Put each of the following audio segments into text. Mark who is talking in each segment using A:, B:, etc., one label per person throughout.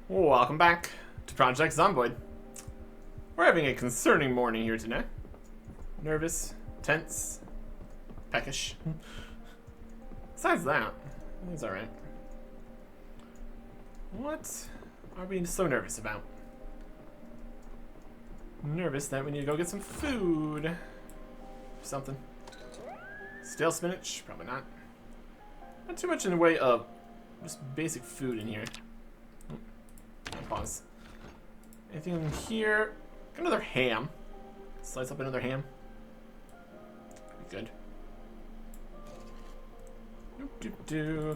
A: Welcome back to Project Zomboid. We're having a concerning morning here today. Nervous, tense, peckish. Besides that, it's alright. What are we so nervous about? Nervous that we need to go get some food. Something. Stale spinach? Probably not. Not too much in the way of just basic food in here. Pause. Anything in here? Another ham. Slice up another ham. Be good.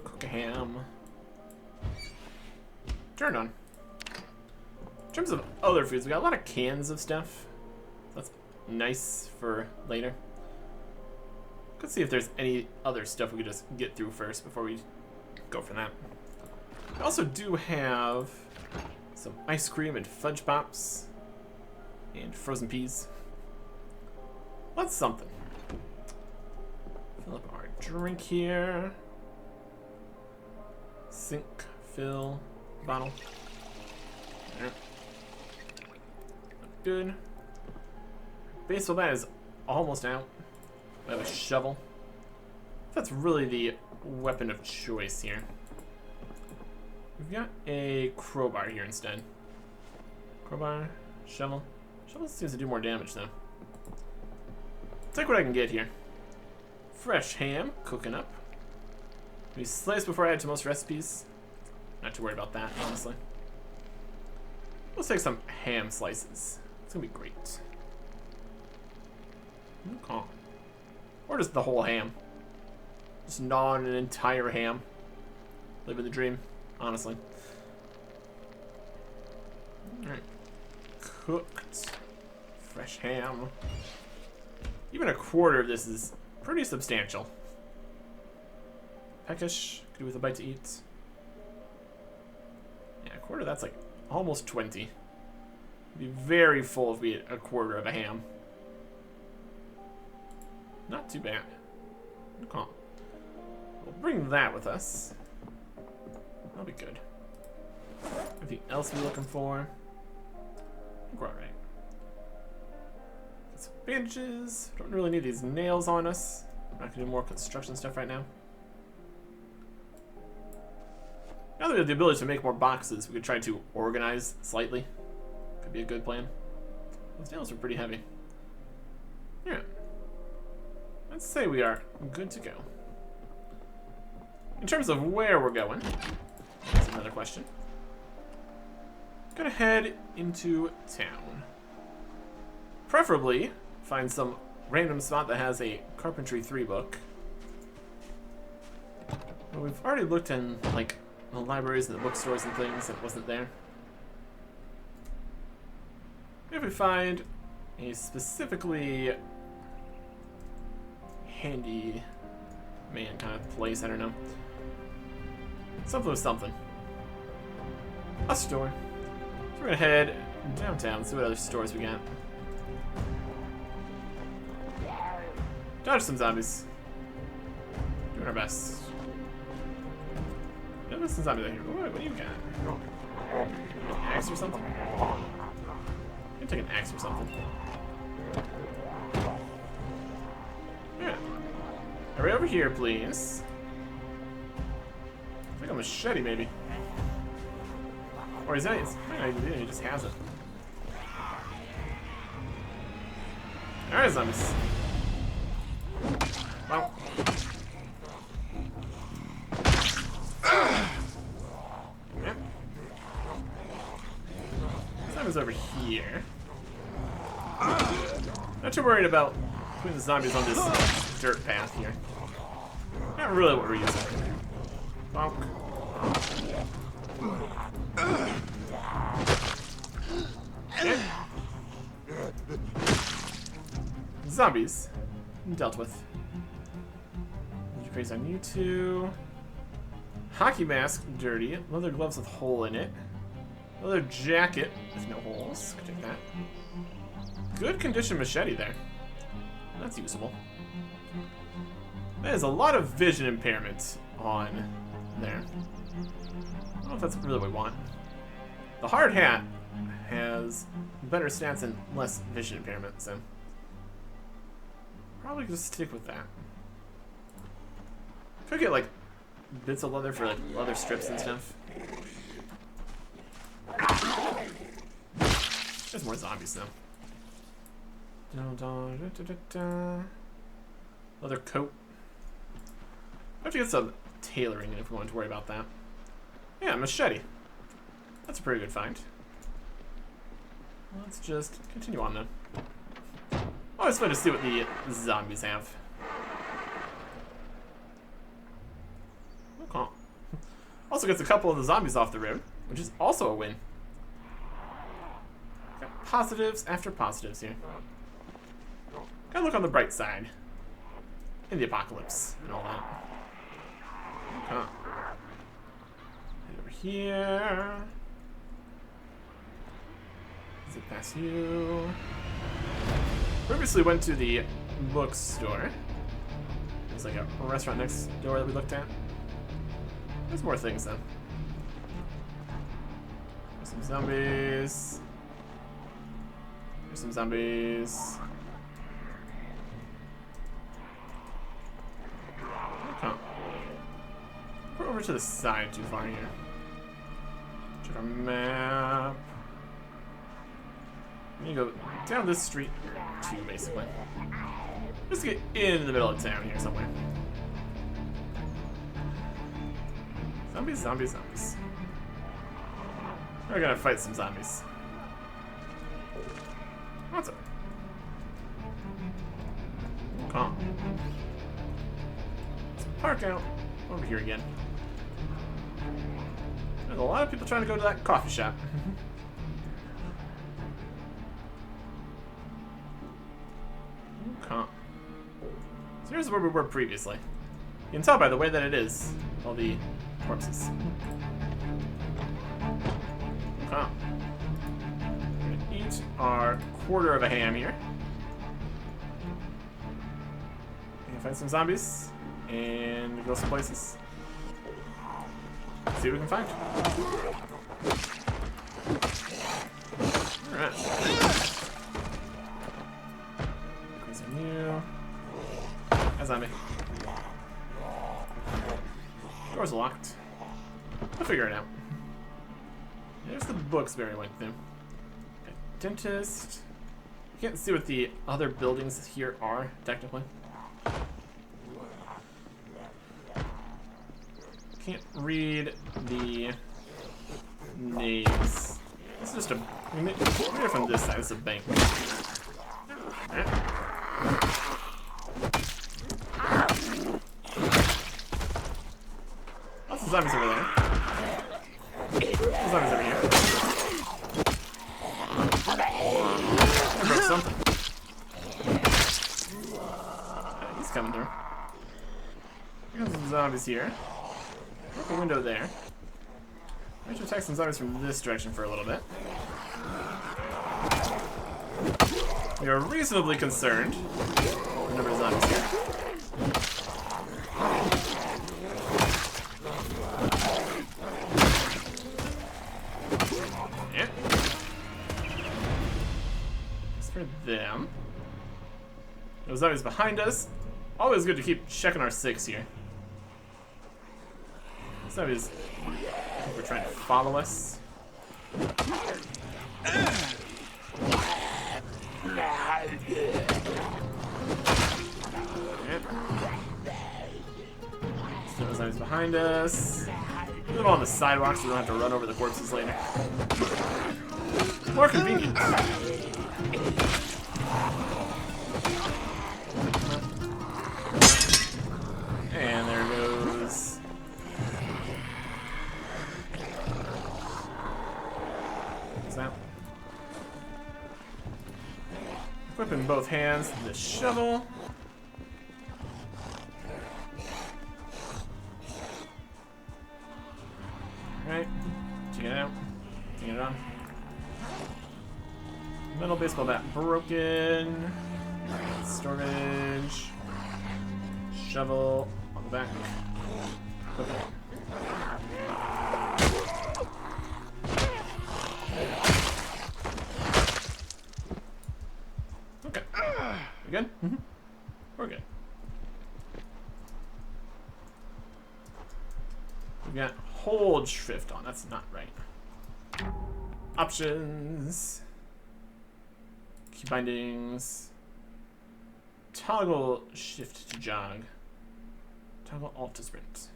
A: Cook a ham. Turn on. In terms of other foods, we got a lot of cans of stuff. That's nice for later. Let's see if there's any other stuff we could just get through first before we go for that. We also do have some ice cream and fudge pops and frozen peas. What's something? Fill up our drink here. Sink, fill, bottle. There. Good. Baseball bat is almost out. We have a shovel. That's really the weapon of choice here. We've got a crowbar here instead. Crowbar, shovel. Shovel seems to do more damage though. Take what I can get here. Fresh ham, cooking up. We slice before I add to most recipes. Not too worried about that, honestly. Let's take some ham slices. It's gonna be great. Okay. Or just the whole ham. Just gnaw on an entire ham. Living the dream. Honestly. Alright. Cooked. Fresh ham. Even a quarter of this is pretty substantial. Peckish. Could do with a bite to eat. Yeah, a quarter, that's like almost 20. Be very full if we ate a quarter of a ham. Not too bad. Okay. We'll bring that with us. That'll be good. Anything else we're looking for? I think we're alright. Got some bandages. Don't really need these nails on us. I'm not gonna do more construction stuff right now. Now that we have the ability to make more boxes, we could try to organize slightly. Could be a good plan. Those nails are pretty heavy. Yeah. Let's say we are good to go. In terms of where we're going, that's another question. Gonna head into town. Preferably find some random spot that has a Carpentry 3 book. But we've already looked in like the libraries and the bookstores and things, and it wasn't there. If we find a specifically handy man kind of place, I don't know. Something with something. A store. So we're gonna head downtown, see what other stores we got. Dodge some zombies. Doing our best. Yeah, there's some zombies out here. What do you got? An axe or something? I'm gonna take an axe or something. Yeah. Hurry over here, please. I think a machete, maybe. Or is that? He just has it. Alright, zombies. Wow. Yeah. Zombies over here. Not too worried about putting the zombies on this dirt path here. Not really what we're using. Bonk. Okay. Zombies. Dealt with. Praise on you two. Hockey mask, dirty. Leather gloves with hole in it. Leather jacket with no holes. Could take that. Good condition machete there. That's usable. There's a lot of vision impairment on there. I don't know if that's really what we want. The hard hat has better stats and less vision impairment, so probably just stick with that. Could get like bits of leather for like leather strips and stuff. There's more zombies though. Leather coat. I have to get some tailoring if we want to worry about that. Yeah, machete. That's a pretty good find. Let's just continue on then. Always fun to see what the zombies have. Okay. Also gets a couple of the zombies off the road, which is also a win. Got positives after positives here. Gotta look on the bright side. In the apocalypse and all that. Okay. Head over here. Zip past you. Previously went to the bookstore. There's like a restaurant next door that we looked at. There's more things though. There's some zombies. There's some zombies. Okay. We're over to the side too far here. Check our map. You go down this street too, basically. Just to get in the middle of town here somewhere. Zombies, zombies, zombies. We're gonna fight some zombies. What's up? Calm. Let's park out over here again. There's a lot of people trying to go to that coffee shop. Okay. So here's where we were previously. You can tell by the way that it is. All the corpses. Okay. We're gonna eat our quarter of a ham here. And find some zombies. And go some places. See what we can find. Alright. Crazy new. A zombie. Door's locked. I'll figure it out. There's the books Barry went through. Okay, dentist. You can't see what the other buildings here are, technically. Can't read the names. It's just a. Read it from this side. It's a bank. Right. Lots of zombies over there. Zombies over here. I broke something. He's coming through. There's some zombies here. A window there. I should attack some zombies from this direction for a little bit. We are reasonably concerned with the number of zombies here. Yeah. Just for them. Those zombies behind us. Always good to keep checking our 6 here. Zombies, I think we're trying to follow us. Still zombies behind us. Put them on the sidewalk so we don't have to run over the corpses later. More convenient. And there goes. That. Equipping both hands the shovel. Alright, taking it out, taking it on. Metal baseball bat broken. Storage. Shovel on the back. Okay. Okay. We good? Mm-hmm. We're good. We got hold shift on. That's not right. Options. Key bindings. Toggle shift to jog. Toggle alt to sprint.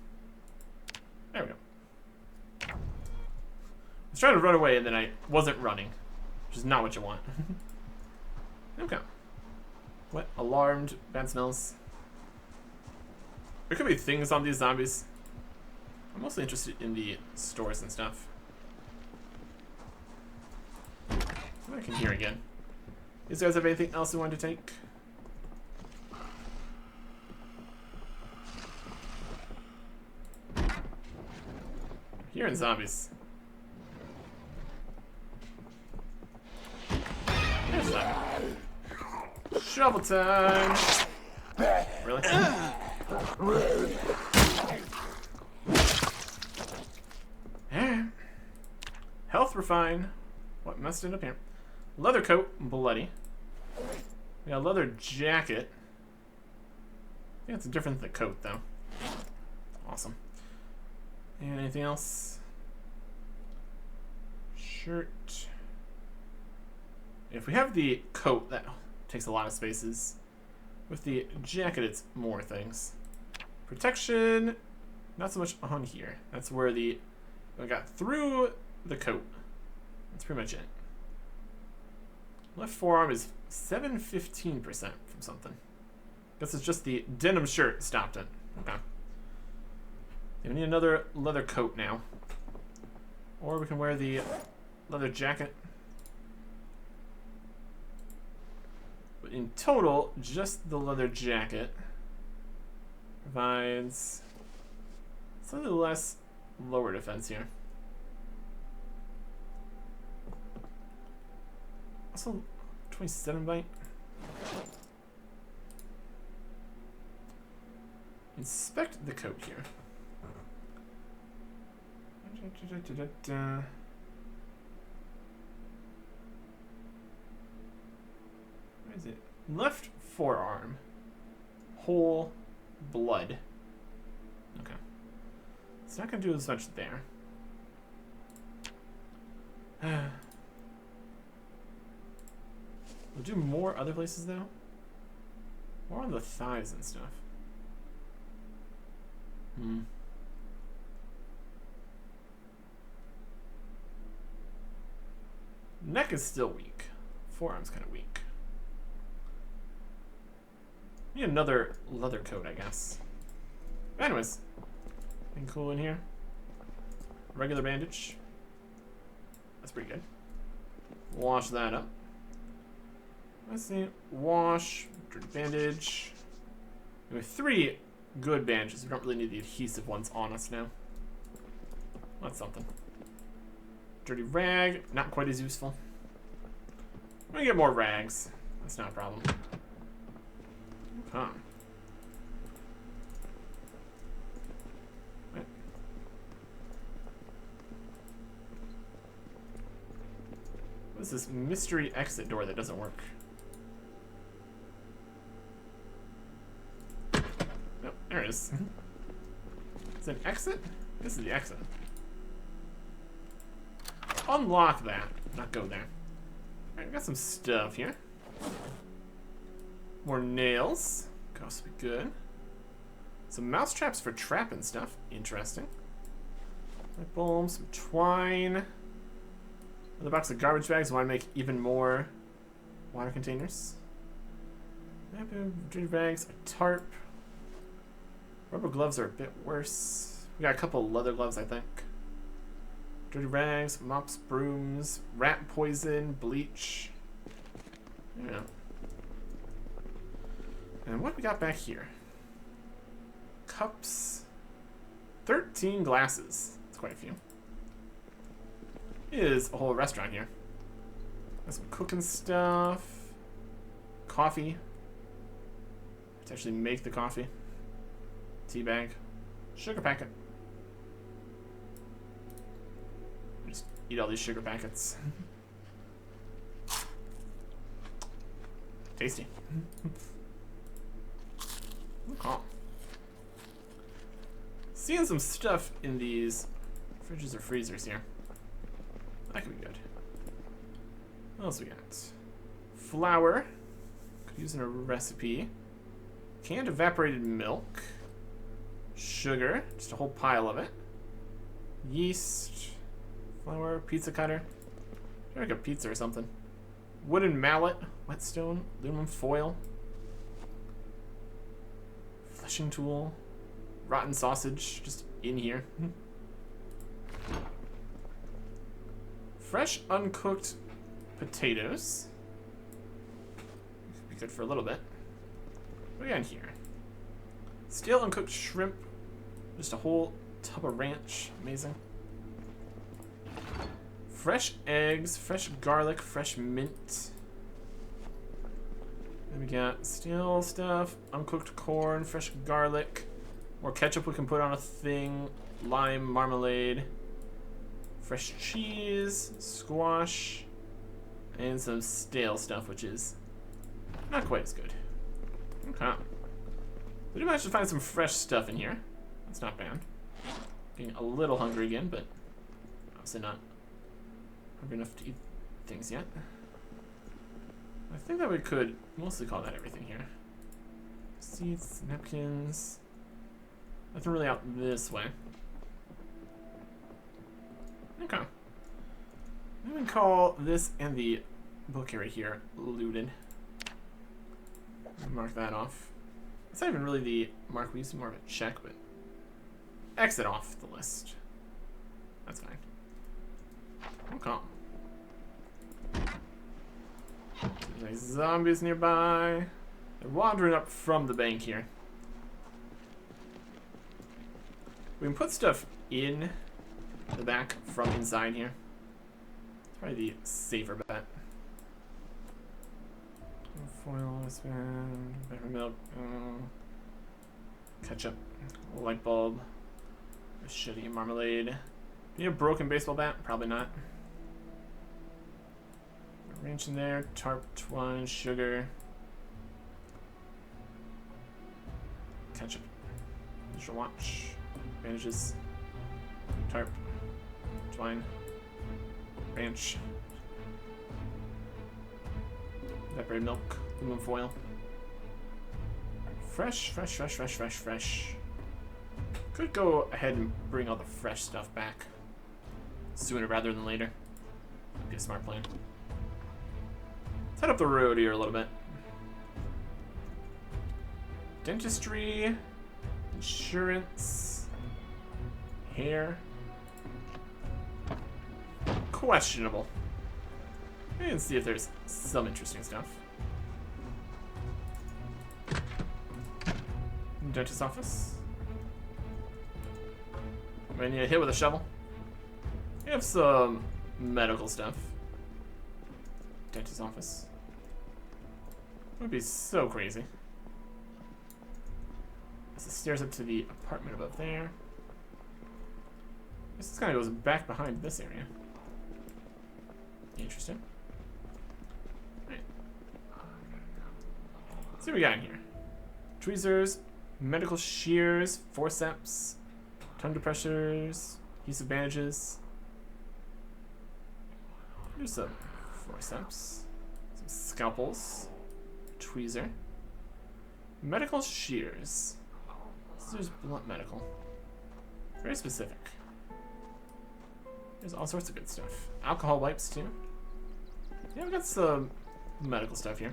A: There we go. I was trying to run away and then I wasn't running, which is not what you want. Okay. What? Alarmed, bad smells. There could be things on these zombies. I'm mostly interested in the stores and stuff. I can hear again. These guys have anything else you want to take? Hearing zombies. There's that. Shovel time! Really? Health refine. What messed it up here? Leather coat, bloody. We got a leather jacket. I think it's different than the coat, though. Awesome. And anything else? Shirt. If we have the coat, that takes a lot of spaces. With the jacket, it's more things. Protection, not so much on here. That's where we got through the coat. That's pretty much it. Left forearm is 715% from something. Guess it's just the denim shirt stopped it. Okay. We need another leather coat now. Or we can wear the leather jacket. But in total, just the leather jacket provides slightly less lower defense here. Also, 27 bite. Inspect the coat here. Where is it? Left forearm. Whole blood. Okay. It's not going to do as much there. We'll do more other places though. More on the thighs and stuff. Neck is still weak. Forearm's kind of weak. Need another leather coat, I guess. Anyways, anything cool in here? Regular bandage. That's pretty good. Wash that up. Let's see. Wash, dirty bandage. We have 3 good bandages. We don't really need the adhesive ones on us now. That's something. Dirty rag, not quite as useful. We're gonna get more rags. That's not a problem. Okay. What? What is this mystery exit door that doesn't work? Nope, there it is. Is it an exit? This is the exit. Unlock that, not go there. Alright, we got some stuff here. More nails. Could also be good. Some mouse traps for trapping stuff. Interesting. Light bulb, some twine. Another box of garbage bags. Want to make even more water containers. Dirty bags, a tarp. Rubber gloves are a bit worse. We got a couple leather gloves, I think. Dirty rags, mops, brooms, rat poison, bleach. Yeah. And what we got back here? Cups. 13 glasses. That's quite a few. Is a whole restaurant here. Got some cooking stuff. Coffee. To actually make the coffee. Tea bag. Sugar packet. Just eat all these sugar packets. Tasty. Oh. Seeing some stuff in these fridges or freezers here. That could be good. What else we got? Flour. Could use in a recipe. Canned evaporated milk. Sugar. Just a whole pile of it. Yeast. Flour. Pizza cutter. Like a pizza or something. Wooden mallet. Whetstone. Aluminum foil. Fleshing tool. Rotten sausage. Just in here. Fresh uncooked potatoes. Could be good for a little bit. What do we got in here? Stale uncooked shrimp. Just a whole tub of ranch. Amazing. Fresh eggs, fresh garlic, fresh mint. Then we got stale stuff, uncooked corn, fresh garlic. More ketchup we can put on a thing. Lime, marmalade. Fresh cheese, squash, and some stale stuff, which is not quite as good. Okay. We did manage to find some fresh stuff in here. That's not bad. Getting a little hungry again, but obviously not hungry enough to eat things yet. I think that we could mostly call that everything here. Seats, napkins. Nothing really out this way. Okay. I'm gonna call this and the book area here looted. Mark that off. It's not even really the mark we use, more of a check, but exit off the list. That's fine. Okay. There's zombies nearby. They're wandering up from the bank here. We can put stuff in the back from inside here. It's probably the safer bet. Foil, spoon, better milk, ketchup, light bulb, a shitty marmalade. Do you need a broken baseball bat? Probably not. A wrench in there, tarp, twine, sugar, ketchup, digital watch, bandages, tarp, twine, ranch, evaporated milk, aluminum foil. Fresh. Could go ahead and bring all the fresh stuff back sooner rather than later. Be a smart plan. Let's head up the road here a little bit. Dentistry, insurance, hair. Questionable. And see if there's some interesting stuff. Dentist's office. We need a hit with a shovel. We have some medical stuff. Dentist's office. Would be so crazy. There's the stairs up to the apartment above there. This kind of goes back behind this area. Interesting. Right. Let's see what we got in here. Tweezers, medical shears, forceps, tongue depressors, adhesive bandages. Here's some forceps, some scalpels, tweezer, medical shears. Scissors, blunt medical. Very specific. There's all sorts of good stuff. Alcohol wipes too. Yeah, we got some medical stuff here.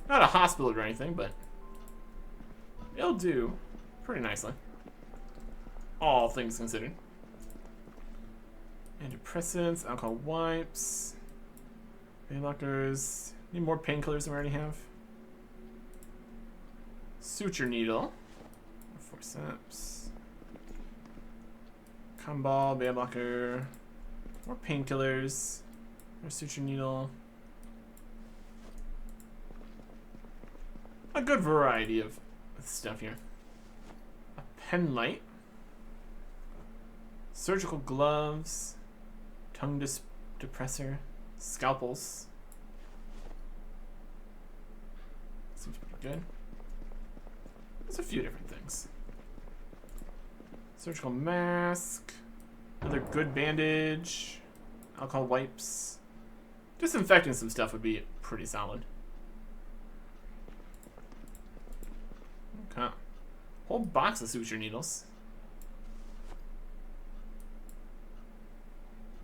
A: Not a hospital or anything, but it'll do pretty nicely. All things considered. Antidepressants, alcohol wipes, pain blockers. Need more painkillers than we already have. Suture needle, forceps, cotton ball, beta blocker, more painkillers, more suture needle. a good variety of stuff here. A pen light. Surgical gloves. Tongue depressor. Scalpels. Seems pretty good. There's a few different things. Surgical mask. Another good bandage. Alcohol wipes. Disinfecting some stuff would be pretty solid. Okay. Whole box of suture needles.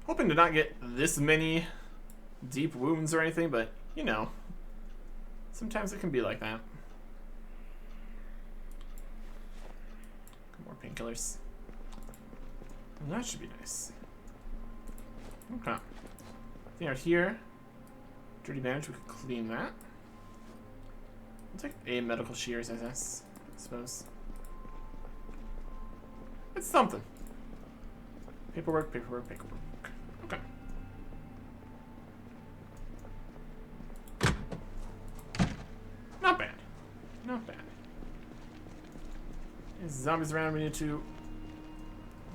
A: Hoping to not get this many deep wounds or anything, but you know, sometimes it can be like that. More painkillers. That should be nice. Okay. Thing out here. Dirty bandage, we could clean that. I'll take a medical shears, I suppose. It's something. Paperwork. Okay. Not bad. There's zombies around we need to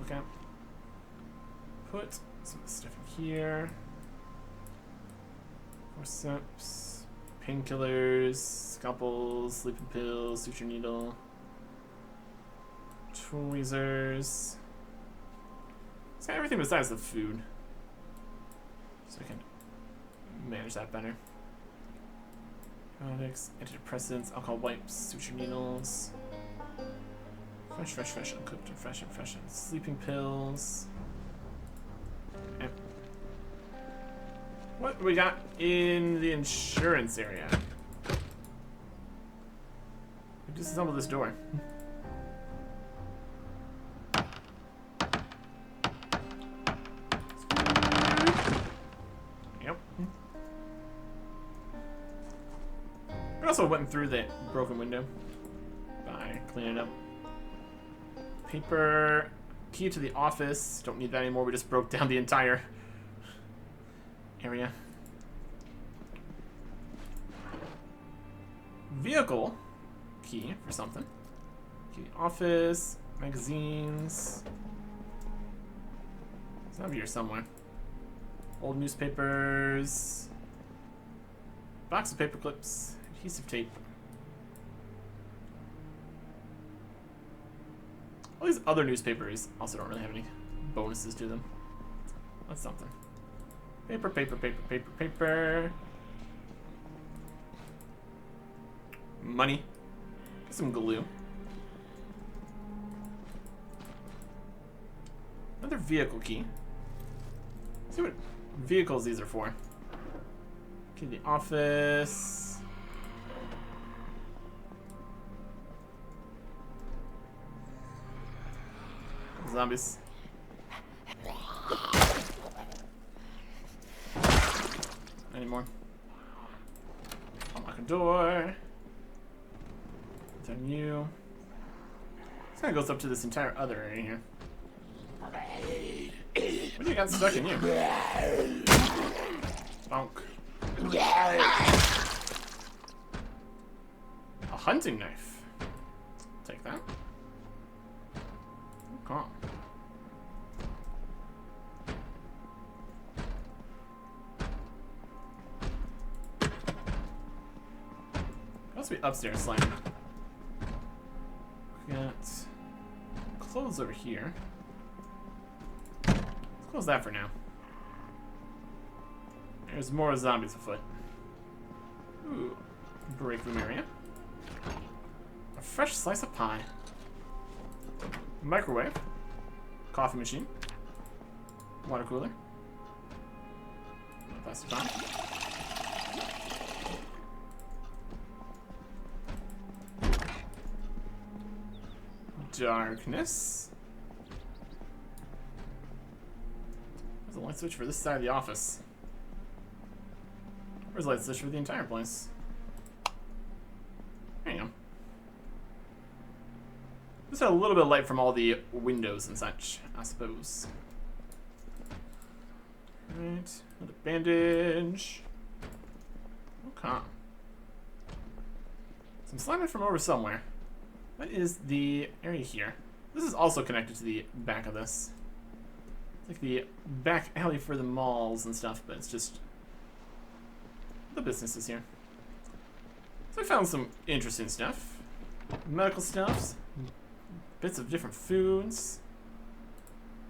A: look at. Put some stuff in here. Forceps, painkillers, scalpels, sleeping pills, suture needle, tweezers. It's got everything besides the food, so I can manage that better. Products, antidepressants, alcohol wipes, suture needles. Fresh, uncooked and fresh. Sleeping pills. Okay. What do we got in the insurance area? We disassemble this door. Yep. We also went through the broken window by cleaning it up. Paper, key to the office. Don't need that anymore. We just broke down the entire area. Vehicle, key for something. Key to the office, magazines. It's over here somewhere. Old newspapers. Box of paper clips, adhesive tape. All these other newspapers also don't really have any bonuses to them. That's something. Paper. Money. Some glue. Another vehicle key. Let's see what vehicles these are for. Key to the office. Zombies. Any more? Unlock a door. It's on you. This kind of goes up to this entire other area here. What do you got stuck in you? Bonk. A hunting knife. Take that. Okay. Must be upstairs slamming. We got clothes over here. Let's close that for now. There's more zombies afoot. Ooh, break room area. A fresh slice of pie. Microwave. Coffee machine. Water cooler. Plastic bottle. Darkness. There's a light switch for this side of the office. Where's the light switch for the entire place? There you go. Just had a little bit of light from all the windows and such, I suppose. Alright, another bandage. Okay. Some slime from over somewhere. What is the area here? This is also connected to the back of this. It's like the back alley for the malls and stuff, but it's just the businesses here. So I found some interesting stuff. Medical stuffs. Bits of different foods.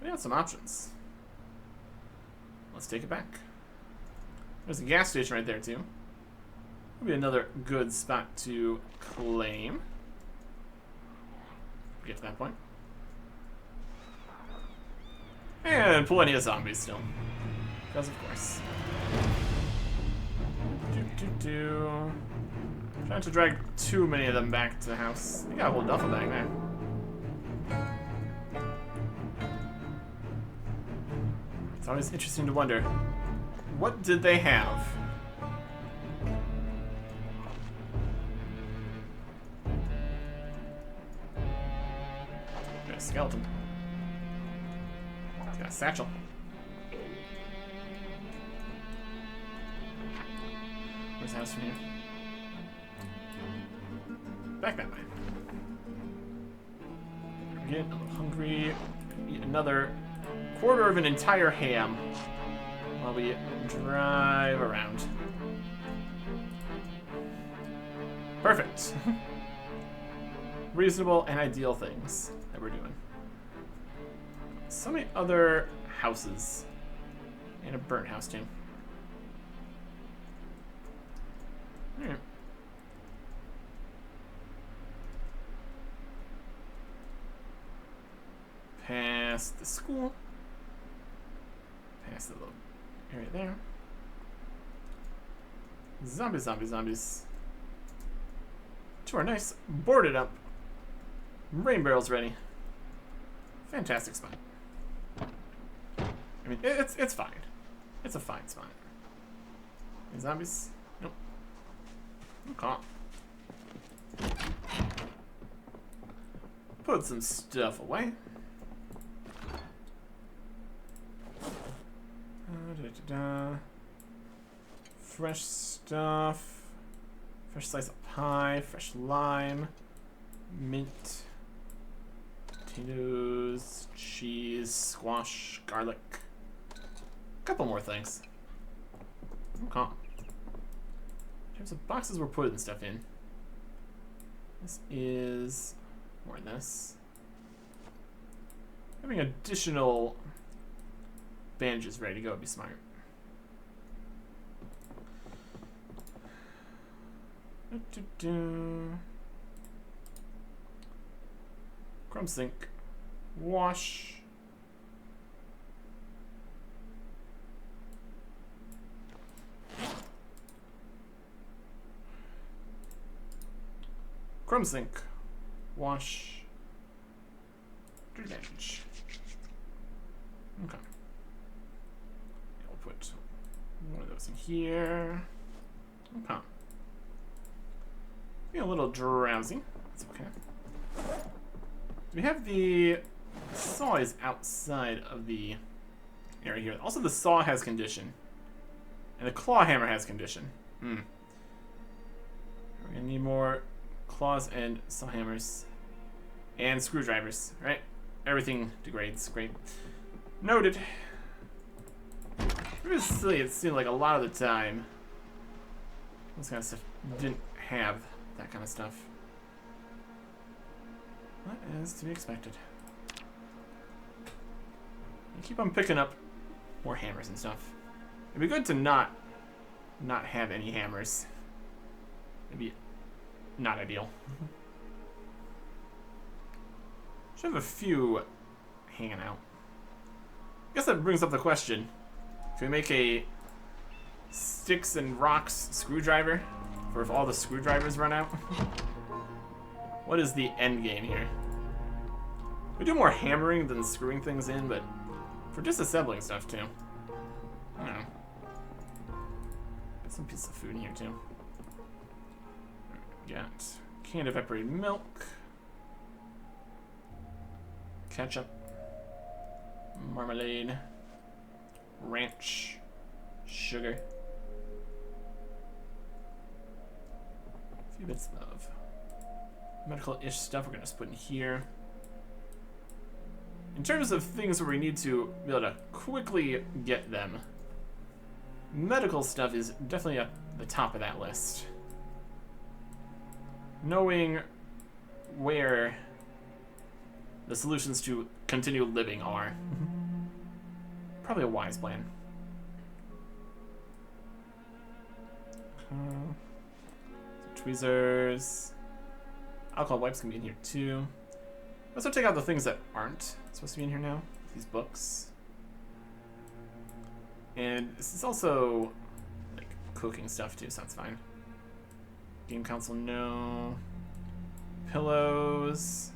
A: We got some options. Let's take it back. There's a gas station right there, too. That'll be another good spot to claim. Get to that point. And plenty of zombies still. Because of course. Trying not to drag too many of them back to the house. You got a whole duffel bag there. It's always interesting to wonder, what did they have? Got a skeleton. It's got a satchel. Where's the house from here? Back that way. Again, a little hungry. Eat another quarter of an entire ham while we drive around. Perfect. Reasonable and ideal things that we're doing. So many other houses. And a burnt house too. Alright. Past the school. Past the little area there. Zombies, zombies, zombies. To our nice boarded up rain barrels ready. Fantastic spot. I mean, it's fine. It's a fine spot. Any zombies? Nope. Okay. Put some stuff away. Fresh stuff. Fresh slice of pie. Fresh lime. Mint. Potatoes. Cheese. Squash. Garlic. A couple more things. Okay. In terms of boxes we're putting stuff in. This is more of this. Having additional bandages ready to go would be smart. Crumb sink. Wash. Crumb sink. Wash. Drainage. Okay. I'll put one of those in here. Okay. Being a little drowsy. That's okay. Do we have the saw is outside of the area here. Also, the saw has condition. And the claw hammer has condition. We're gonna need more claws and saw hammers. And screwdrivers, right? Everything degrades. Great. Noted. Previously, it seemed like a lot of the time this kind of stuff didn't have that kind of stuff. What is to be expected? You keep on picking up more hammers and stuff. It'd be good to not have any hammers. It'd be not ideal. Should have a few hanging out. I guess that brings up the question. Can we make a sticks and rocks screwdriver for if all the screwdrivers run out? What is the end game here? We do more hammering than screwing things in, but for disassembling stuff too. I don't know. Got some pieces of food in here too. Got canned evaporated milk, ketchup, marmalade, ranch, sugar, a few bits of Medical-ish stuff we're gonna just put in here. In terms of things where we need to be able to quickly get them, medical stuff is definitely at the top of that list. Knowing where the solutions to continue living are. Probably a wise plan. Tweezers. Alcohol wipes can be in here too. Let's take out the things that aren't supposed to be in here now. These books. And this is also like cooking stuff too, so that's fine. Game console, no. Pillows.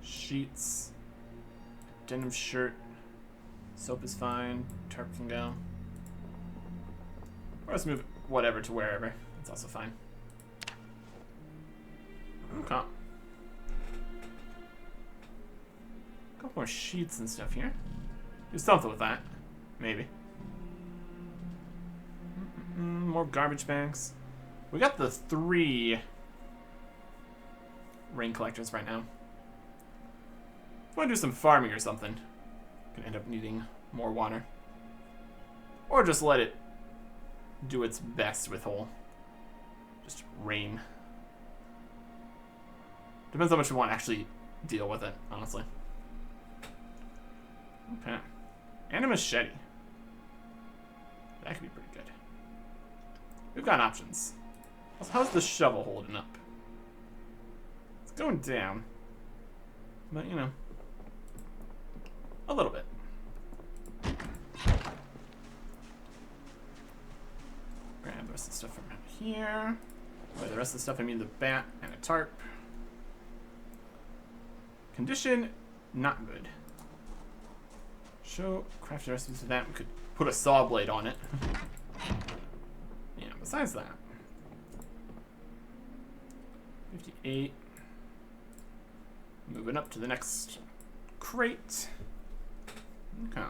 A: Sheets. Denim shirt. Soap is fine. Tarp can go. Or let's move whatever to wherever. That's also fine. Okay. A couple more sheets and stuff here. Do something with that. Maybe. More garbage bags. We got the 3 rain collectors right now. If we want to do some farming or something, gonna end up needing more water. Or just let it do its best with whole just rain. Depends how much we want to actually deal with it, honestly. Okay. And a machete. That could be pretty good. We've got options. How's the shovel holding up? It's going down. But, you know, a little bit. Grab the rest of the stuff from here. By the rest of the stuff, I mean the bat and a tarp. Condition, not good. Show crafting recipes for that. We could put a saw blade on it. Yeah, besides that. 58. Moving up to the next crate. Okay. In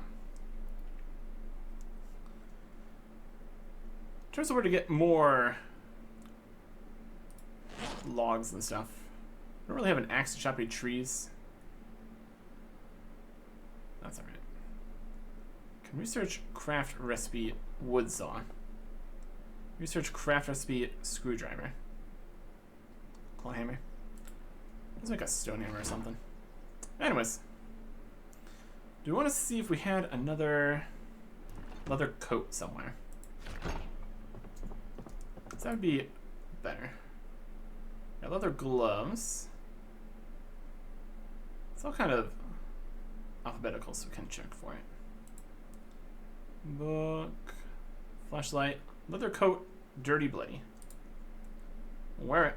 A: terms of where to get more logs and stuff, I don't really have an axe to chop any trees. That's alright. Can research craft recipe wood saw. Research craft recipe screwdriver. Claw hammer. Let's make a stone hammer or something. Anyways. Do we want to see if we had another leather coat somewhere? That would be better. Got leather gloves. It's all kind of alphabetical, so we can check for it. Book. Flashlight. Leather coat. Dirty bloody. Wear it.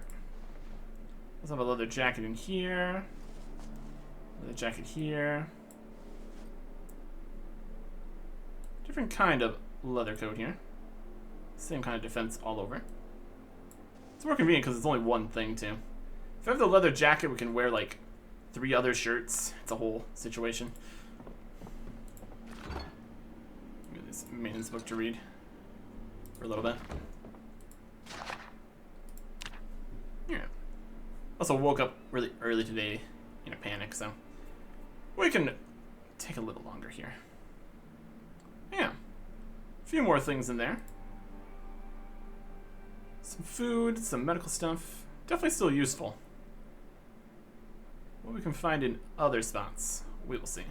A: Let's have a leather jacket in here. Leather jacket here. Different kind of leather coat here. Same kind of defense all over. It's more convenient because it's only one thing too. If I have the leather jacket, we can wear like 3 other shirts. It's a whole situation. Give this maintenance book to read for a little bit. Yeah. Also woke up really early today in a panic, so we can take a little longer here. Yeah. A few more things in there. Some food, some medical stuff. Definitely still useful. What we can find in other spots, we will see.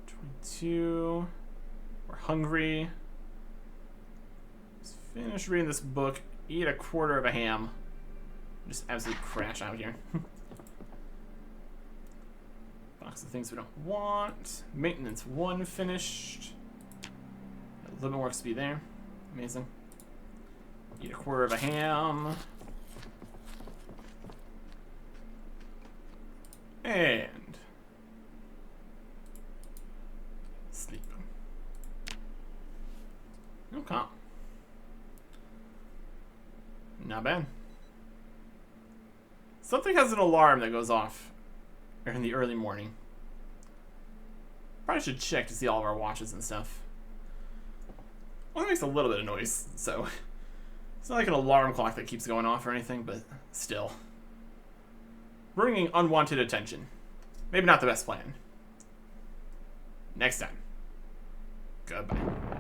A: 22. We're hungry. Let's finish reading this book. Eat a quarter of a ham. Just absolutely crash out here. Box of things we don't want. Maintenance 1 finished. A little bit more XP there. Amazing. Eat a quarter of a ham. And sleep. Okay. Not bad. Something has an alarm that goes off in the early morning. Probably should check to see all of our watches and stuff. Well, it makes a little bit of noise, so It's not like an alarm clock that keeps going off or anything, but still. Bringing unwanted attention. Maybe not the best plan. Next time. Goodbye.